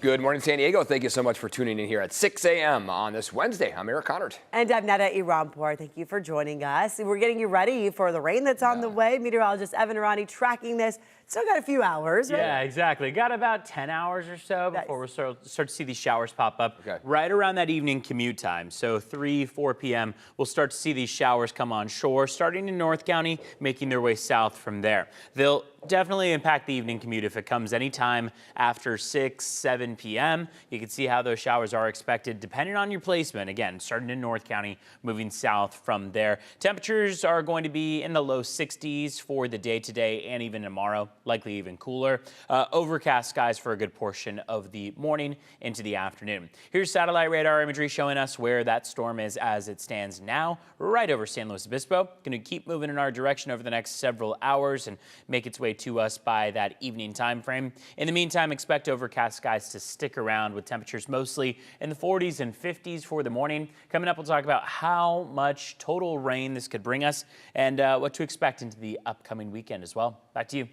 Good morning, San Diego. Thank you so much for tuning in here at 6 a.m. on this Wednesday. I'm Eric Connard. And I'm Netta Irampour. Thank you for joining us. We're getting you ready for the rain that's on the way. Meteorologist Evan Arani tracking this. Still got a few hours, right? Yeah, exactly. Got about 10 hours or so before we start to see these showers pop up. Right around that evening commute time. So 3, 4 p.m. we'll start to see these showers come on shore, starting in North County, making their way south from there. They'll definitely impact the evening commute if it comes anytime after 6, 7 p.m. You can see how those showers are expected depending on your placement. Again, starting in North County, moving south from there. Temperatures are going to be in the low 60s for the day today and even tomorrow, likely even cooler. Overcast skies for a good portion of the morning into the afternoon. Here's satellite radar imagery showing us where that storm is as it stands now, right over San Luis Obispo. Going to keep moving in our direction over the next several hours and make its way to us by that evening time frame. In the meantime, expect overcast skies to stick around with temperatures mostly in the 40s and 50s for the morning. Coming up, we'll talk about how much total rain this could bring us and what to expect into the upcoming weekend as well. Back to you.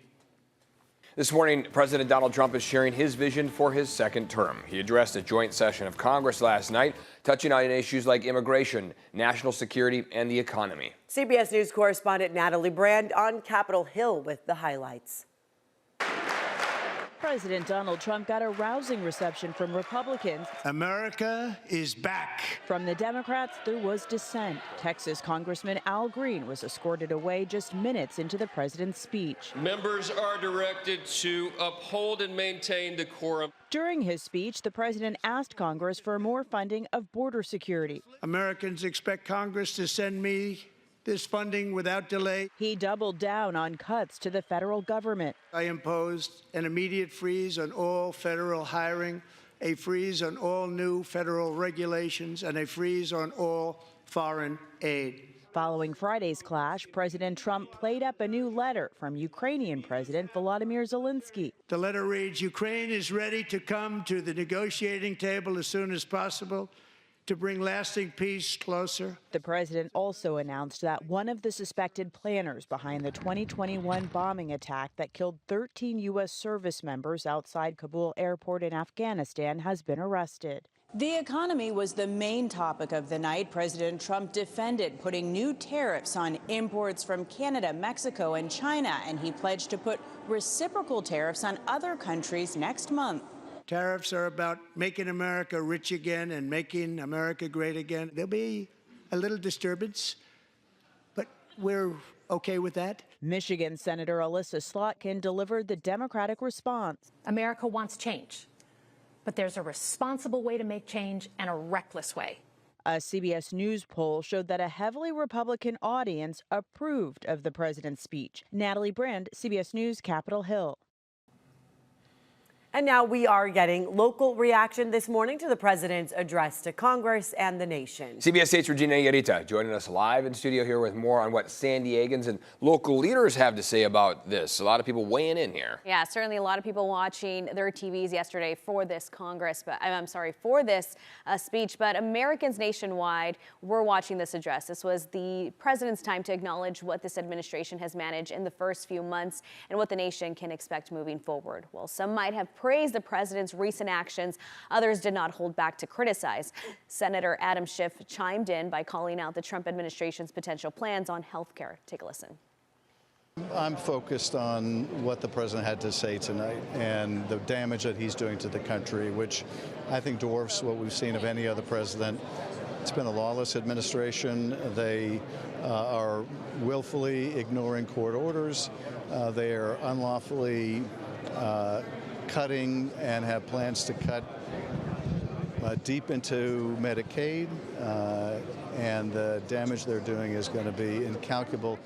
This morning, President Donald Trump is sharing his vision for his second term. He addressed a joint session of Congress last night, touching on issues like immigration, national security, and the economy. CBS News correspondent Natalie Brand on Capitol Hill with the highlights. President Donald Trump got a rousing reception from Republicans. America is back. From the Democrats, there was dissent. Texas Congressman Al Green was escorted away just minutes into the president's speech. Members are directed to uphold and maintain decorum. During his speech, the president asked Congress for more funding of border security. Americans expect Congress to send me this funding without delay. He doubled down on cuts to the federal government. I imposed an immediate freeze on all federal hiring, a freeze on all new federal regulations, and a freeze on all foreign aid. Following Friday's clash, President Trump played up a new letter from Ukrainian President Volodymyr Zelensky. The letter reads, Ukraine is ready to come to the negotiating table as soon as possible to bring lasting peace closer. The president also announced that one of the suspected planners behind the 2021 bombing attack that killed 13 U.S. service members outside Kabul airport in Afghanistan has been arrested. The economy was the main topic of the night. President Trump defended putting new tariffs on imports from Canada, Mexico, and China, and he pledged to put reciprocal tariffs on other countries next month. Tariffs are about making America rich again and making America great again. There'll be a little disturbance, but we're okay with that. Michigan Senator Alyssa Slotkin delivered the Democratic response. America wants change, but there's a responsible way to make change and a reckless way. A CBS News poll showed that a heavily Republican audience approved of the president's speech. Natalie Brand, CBS News, Capitol Hill. And now we are getting local reaction this morning to the president's address to Congress and the nation. CBS 8's Regina Yarita joining us live in studio here with more on what San Diegans and local leaders have to say about this. A lot of people weighing in here. Yeah, certainly a lot of people watching their TVs yesterday for this for this speech. But Americans nationwide were watching this address. This was the president's time to acknowledge what this administration has managed in the first few months and what the nation can expect moving forward. Well, some might have praised the president's recent actions. Others did not hold back to criticize. Senator Adam Schiff chimed in by calling out the Trump administration's potential plans on health care. Take a listen. I'm focused on what the president had to say tonight and the damage that he's doing to the country, which I think dwarfs what we've seen of any other president. It's been a lawless administration. They are willfully ignoring court orders. They are unlawfully cutting and have plans to cut deep into Medicaid, and the damage they're doing is going to be incalculable.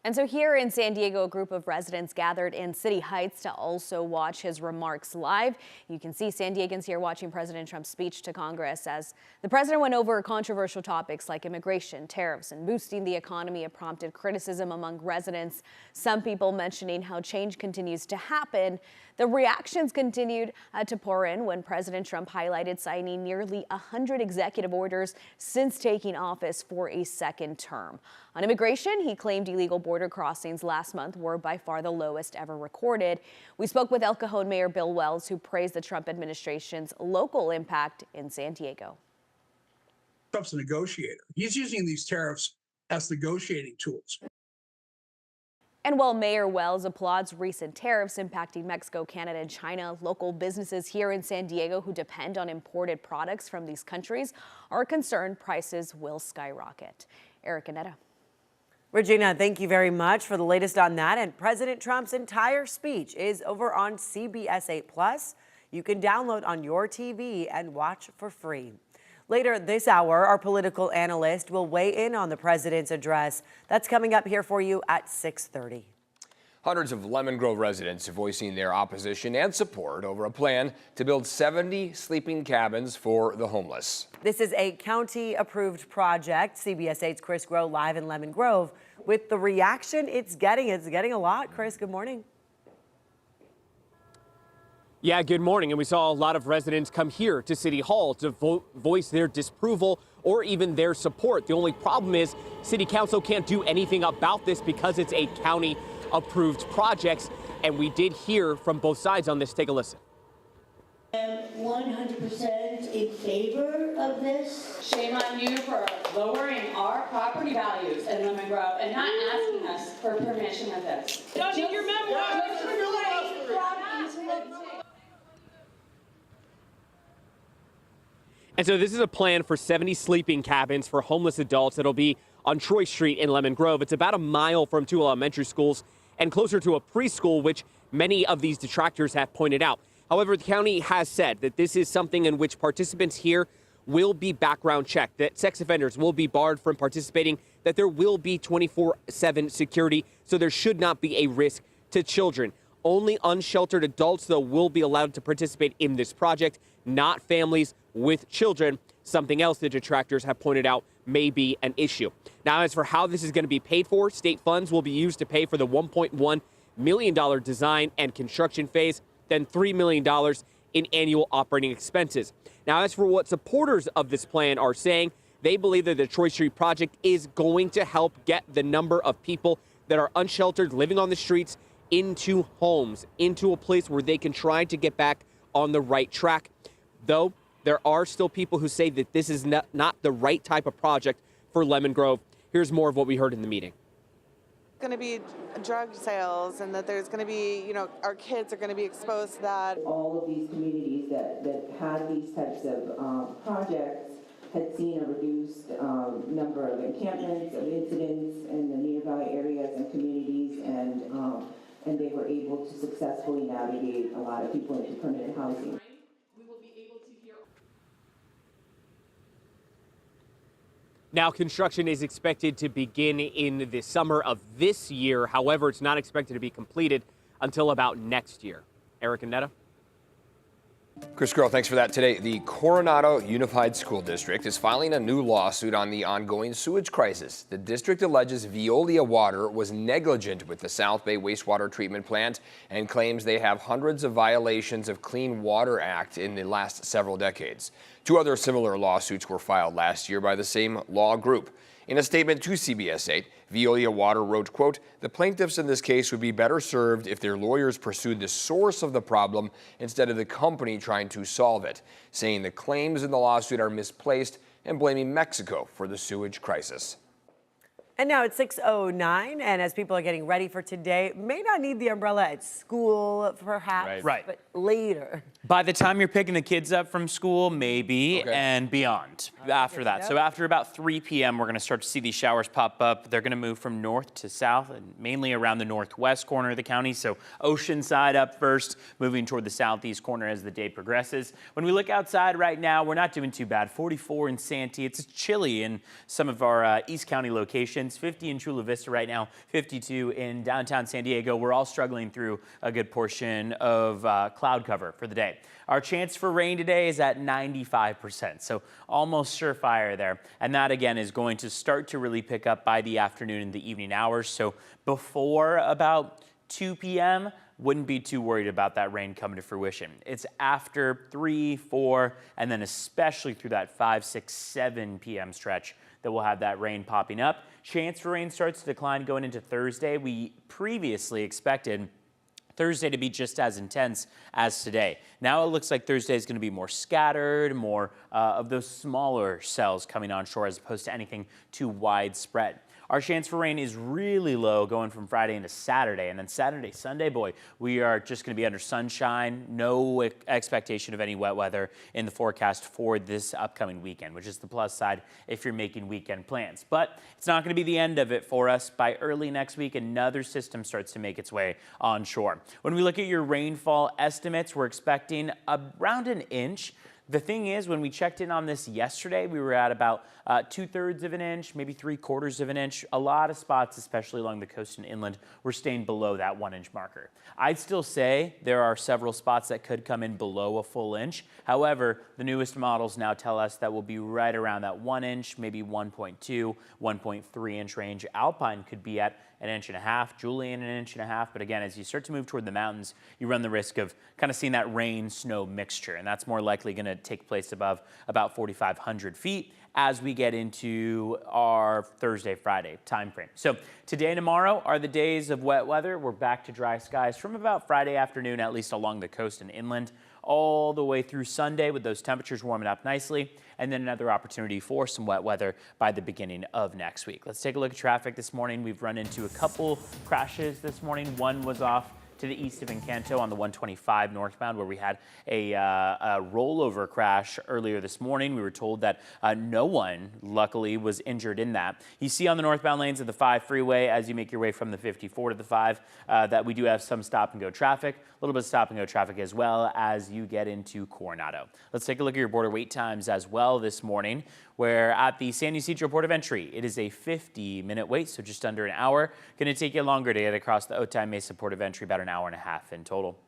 And so here in San Diego, a group of residents gathered in City Heights to also watch his remarks live. You can see San Diegans here watching President Trump's speech to Congress as the president went over controversial topics like immigration, tariffs, and boosting the economy. It prompted criticism among residents, some people mentioning how change continues to happen. The reactions continued to pour in when President Trump highlighted signing nearly 100 executive orders since taking office for a second term. On immigration, he claimed illegal border border crossings last month were by far the lowest ever recorded. We spoke with El Cajon Mayor Bill Wells, who praised the Trump administration's local impact in San Diego. Trump's a negotiator. He's using these tariffs as negotiating tools. And while Mayor Wells applauds recent tariffs impacting Mexico, Canada, and China, local businesses here in San Diego who depend on imported products from these countries are concerned prices will skyrocket. Eric Anetta. Regina, thank you very much for the latest on that. And President Trump's entire speech is over on CBS 8+. You can download on your TV and watch for free. Later this hour, our political analyst will weigh in on the president's address. That's coming up here for you at 6:30. Hundreds of Lemon Grove residents are voicing their opposition and support over a plan to build 70 sleeping cabins for the homeless. This is a county-approved project. CBS 8's Chris Groh live in Lemon Grove. With the reaction it's getting a lot. Chris, good morning. Yeah, good morning. And we saw a lot of residents come here to City Hall to voice their disapproval or even their support. The only problem is City Council can't do anything about this because it's a county-approved project. And we did hear from both sides on this. Take a listen. I'm 100% in favor of this. Shame on you for lowering our property values in Lemon Grove and not asking us for permission of this. Don't need your memoir. And so this is a plan for 70 sleeping cabins for homeless adults that'll be on Troy Street in Lemon Grove. It's about a mile from two elementary schools and closer to a preschool, which many of these detractors have pointed out. However, the county has said that this is something in which participants here will be background checked, that sex offenders will be barred from participating, that there will be 24/7 security, so there should not be a risk to children. Only unsheltered adults, though, will be allowed to participate in this project, not families with children, something else the detractors have pointed out may be an issue. Now, as for how this is going to be paid for, state funds will be used to pay for the $1.1 million design and construction phase, then $3 million in annual operating expenses. Now, as for what supporters of this plan are saying, they believe that the Troy Street project is going to help get the number of people that are unsheltered, living on the streets, into homes, into a place where they can try to get back on the right track. Though there are still people who say that this is not the right type of project for Lemon Grove. Here's more of what we heard in the meeting. Going to be drug sales, and that there's going to be, our kids are going to be exposed to that. All of these communities that had these types of projects had seen a reduced number of encampments, of incidents in the nearby areas and communities, and they were able to successfully navigate a lot of people into permanent housing. Now, construction is expected to begin in the summer of this year. However, it's not expected to be completed until about next year. Eric Anetta. Chris Groh, thanks for that. Today, the Coronado Unified School District is filing a new lawsuit on the ongoing sewage crisis. The district alleges Veolia Water was negligent with the South Bay wastewater treatment plant and claims they have hundreds of violations of Clean Water Act in the last several decades. Two other similar lawsuits were filed last year by the same law group. In a statement to CBS 8, Veolia Water wrote, quote, "The plaintiffs in this case would be better served if their lawyers pursued the source of the problem instead of the company trying to solve it," saying the claims in the lawsuit are misplaced and blaming Mexico for the sewage crisis. And now it's 6:09, and as people are getting ready for today, may not need the umbrella at school, perhaps, Right. but later. By the time you're picking the kids up from school, maybe, and beyond after that. So after about 3 p.m., we're going to start to see these showers pop up. They're going to move from north to south, and mainly around the northwest corner of the county. So Oceanside up first, moving toward the southeast corner as the day progresses. When we look outside right now, we're not doing too bad. 44 in Santee. It's chilly in some of our East County locations. 50 in Chula Vista right now, 52 in downtown San Diego. We're all struggling through a good portion of cloud cover for the day. Our chance for rain today is at 95%, so almost surefire there. And that, again, is going to start to really pick up by the afternoon and the evening hours. So before about 2 p.m., wouldn't be too worried about that rain coming to fruition. It's after 3, 4, and then especially through that 5, 6, 7 p.m. stretch that we'll have that rain popping up. Chance for rain starts to decline going into Thursday. We previously expected Thursday to be just as intense as today. Now it looks like Thursday is going to be more scattered, more of those smaller cells coming onshore as opposed to anything too widespread. Our chance for rain is really low going from Friday into Saturday. And then Saturday, Sunday, boy, we are just going to be under sunshine. No expectation of any wet weather in the forecast for this upcoming weekend, which is the plus side if you're making weekend plans. But it's not going to be the end of it for us. By early next week, another system starts to make its way onshore. When we look at your rainfall estimates, we're expecting around an inch. The thing is, when we checked in on this yesterday, we were at about 2/3 of an inch, maybe 3/4 of an inch. A lot of spots, especially along the coast and inland, were staying below that 1-inch marker. I'd still say there are several spots that could come in below a full inch. However, the newest models now tell us that we'll be right around that 1 inch, maybe 1.2, 1.3 inch range. Alpine could be at 1.5 inches, Julian 1.5 inches. But again, as you start to move toward the mountains, you run the risk of kind of seeing that rain-snow mixture, and that's more likely going to take place above about 4,500 feet as we get into our Thursday, Friday time frame. So today and tomorrow are the days of wet weather. We're back to dry skies from about Friday afternoon, at least along the coast and inland, all the way through Sunday with those temperatures warming up nicely, and then another opportunity for some wet weather by the beginning of next week. Let's take a look at traffic this morning. We've run into a couple crashes this morning. One was off to the east of Encanto on the 125 northbound, where we had a rollover crash earlier this morning. We were told that no one, luckily, was injured in that. You see on the northbound lanes of the 5 freeway as you make your way from the 54 to the 5 that we do have some stop-and-go traffic, a little bit of stop-and-go traffic as well as you get into Coronado. Let's take a look at your border wait times as well this morning, where at the San Ysidro Port of Entry, it is a 50-minute wait, so just under an hour. Going to take you longer to get across the Otay Mesa Port of Entry, about an hour and a half in total.